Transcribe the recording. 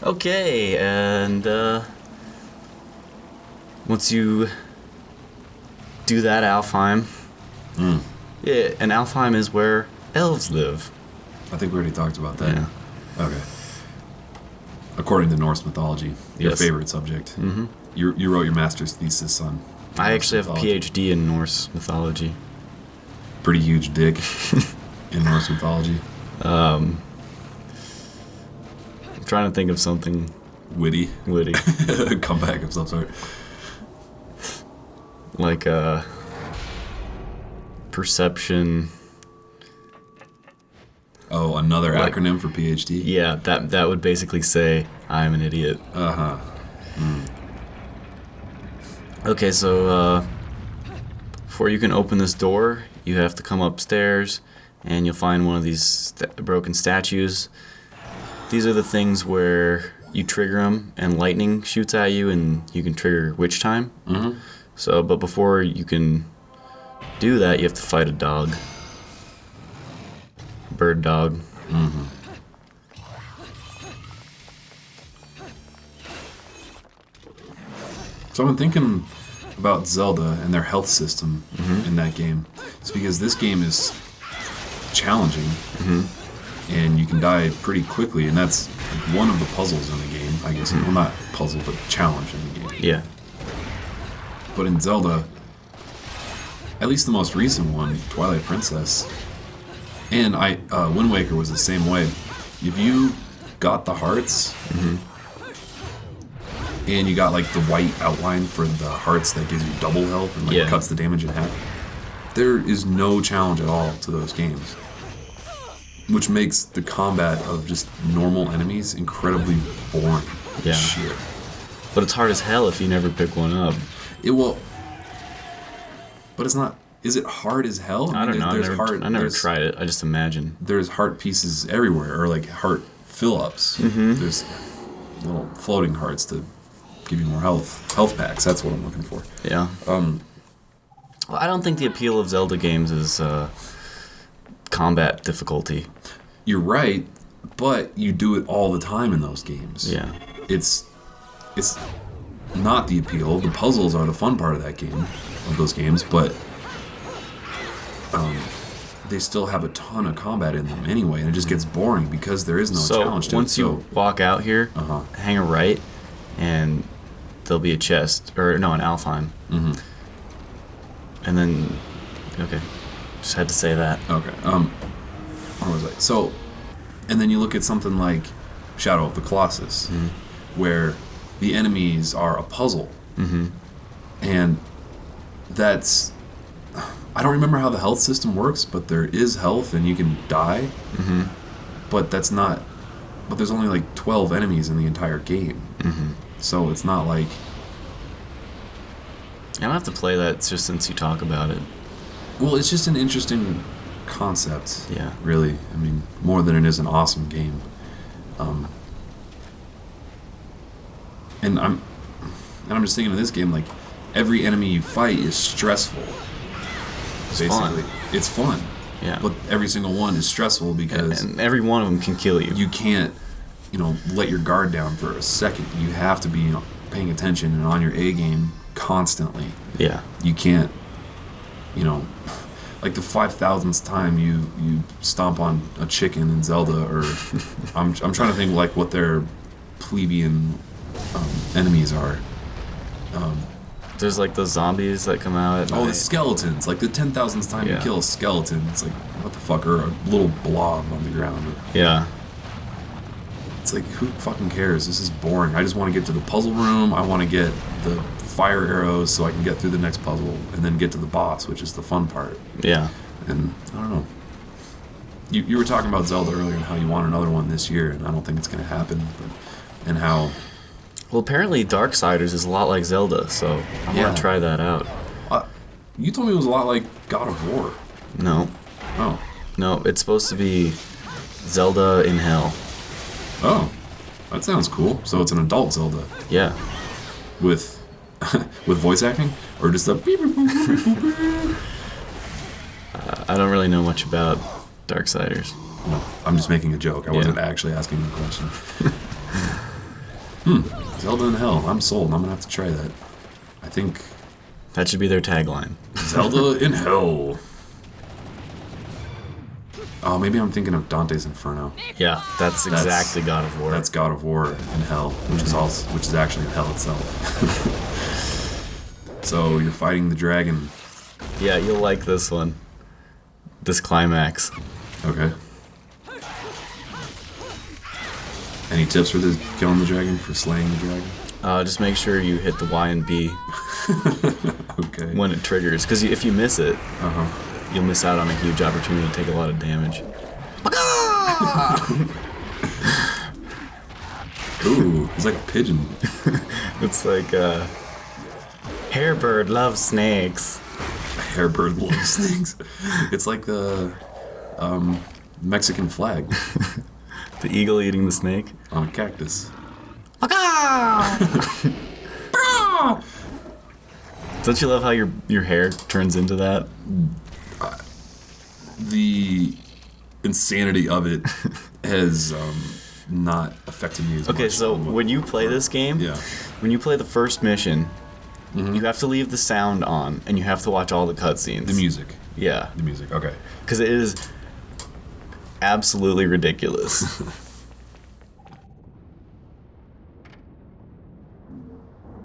Okay, and once you do that, Alfheim. Yeah, and Alfheim is where elves live. I think we already talked about that. Yeah. Okay. According to Norse mythology, your Yes. favorite subject. Mm-hmm. You wrote your master's thesis on I Norse actually have a mythology. PhD in Norse mythology. Pretty huge dick in Norse mythology. I'm trying to think of something Witty. witty. Comeback of some sort. Like perception. Oh, another Like- acronym for PhD? Yeah, that would basically say I'm an idiot. Uh-huh. Okay, so before you can open this door, you have to come upstairs, and you'll find one of these broken statues. These are the things where you trigger them, and lightning shoots at you, and you can trigger witch time. Mm-hmm. So, but before you can do that, you have to fight a dog. Bird dog. Mm-hmm. So I've been thinking about Zelda and their health system in that game. It's because this game is challenging, and you can die pretty quickly, and that's like one of the puzzles in the game, I guess. Well, not puzzle, but challenge in the game. Yeah. But in Zelda, at least the most recent one, Twilight Princess, and Wind Waker was the same way. If you got the hearts, and you got like the white outline for the hearts that gives you double health and like Yeah. cuts the damage in half, there is no challenge at all to those games, which makes the combat of just normal enemies incredibly boring. as Yeah. Shit. But it's hard as hell if you never pick one up. It will, but it's not. Is it hard as hell? I don't know. I never there's- tried it. I just imagine. There's heart pieces everywhere, or like heart fill-ups. There's little floating hearts to give you more health packs. That's what I'm looking for. Yeah. Well, I don't think the appeal of Zelda games is combat difficulty. You're right, but you do it all the time in those games. Yeah. It's not the appeal. The puzzles are the fun part of those games, but they still have a ton of combat in them anyway, and it just gets boring because there is no So challenge to once it. you walk out here, hang a right, and there'll be a chest, or no, an Alfheim. And then, okay, just had to say that. Okay. Where was I? So, and then you look at something like Shadow of the Colossus, where the enemies are a puzzle, and that's. I don't remember how the health system works, but there is health and you can die. But that's not. But there's only like 12 enemies in the entire game, so it's not like. I'll have to play that just since you talk about it. Well, it's just an interesting concept. Yeah. Really, I mean, more than it is an awesome game. And I'm just thinking of this game, like every enemy you fight is stressful. It's Basically, fun. it's fun. Yeah. But every single one is stressful because And every one of them can kill you. you can't, let your guard down for a second. You have to be paying attention and on your A game constantly. Yeah. You can't, like the 5,000th time you stomp on a chicken in Zelda, or I'm trying to think like what their plebeian enemies are. There's like those zombies that come out at Oh, the night. skeletons! Like the 10,000th time you Yeah. kill a skeleton, it's like what the fuck, or a little blob on the ground. Yeah. It's like, who fucking cares? This is boring. I just want to get to the puzzle room. I want to get the fire arrows so I can get through the next puzzle and then get to the boss, which is the fun part. Yeah. And I don't know. You were talking about Zelda earlier and how you want another one this year, and I don't think it's going to happen. And how... Well, apparently Darksiders is a lot like Zelda, so I Yeah. want to try that out. You told me it was a lot like God of War. No. Oh. No, it's supposed to be Zelda in hell. Oh. That sounds cool. So it's an adult Zelda Yeah. with with voice acting? Or just a beep, beep, beep, beep, beep, beep? I don't really know much about Darksiders. No, I'm just making a joke. I wasn't actually asking a question. Zelda in Hell. I'm sold. I'm gonna have to try that. I think That should be their tagline. Zelda in Hell. Oh, maybe I'm thinking of Dante's Inferno. Yeah, that's exactly God of War. That's God of War in Hell, which is actually Hell itself. So you're fighting the dragon. Yeah, you'll like this one. This climax. Okay. Any tips for killing the dragon, for slaying the dragon? Just make sure you hit the Y and B Okay. when it triggers, because if you miss it, you'll miss out on a huge opportunity to take a lot of damage. Ooh, it's like a pigeon. It's like, Hairbird loves snakes. Hairbird loves snakes. It's like the Mexican flag The eagle eating the snake. on a cactus. Don't you love how your hair turns into that? The insanity of it has not affected me as much. Okay, so when you play this game, Yeah. when you play the first mission, you have to leave the sound on, and you have to watch all the cutscenes. The music. Yeah. The music, okay. Because it is absolutely ridiculous.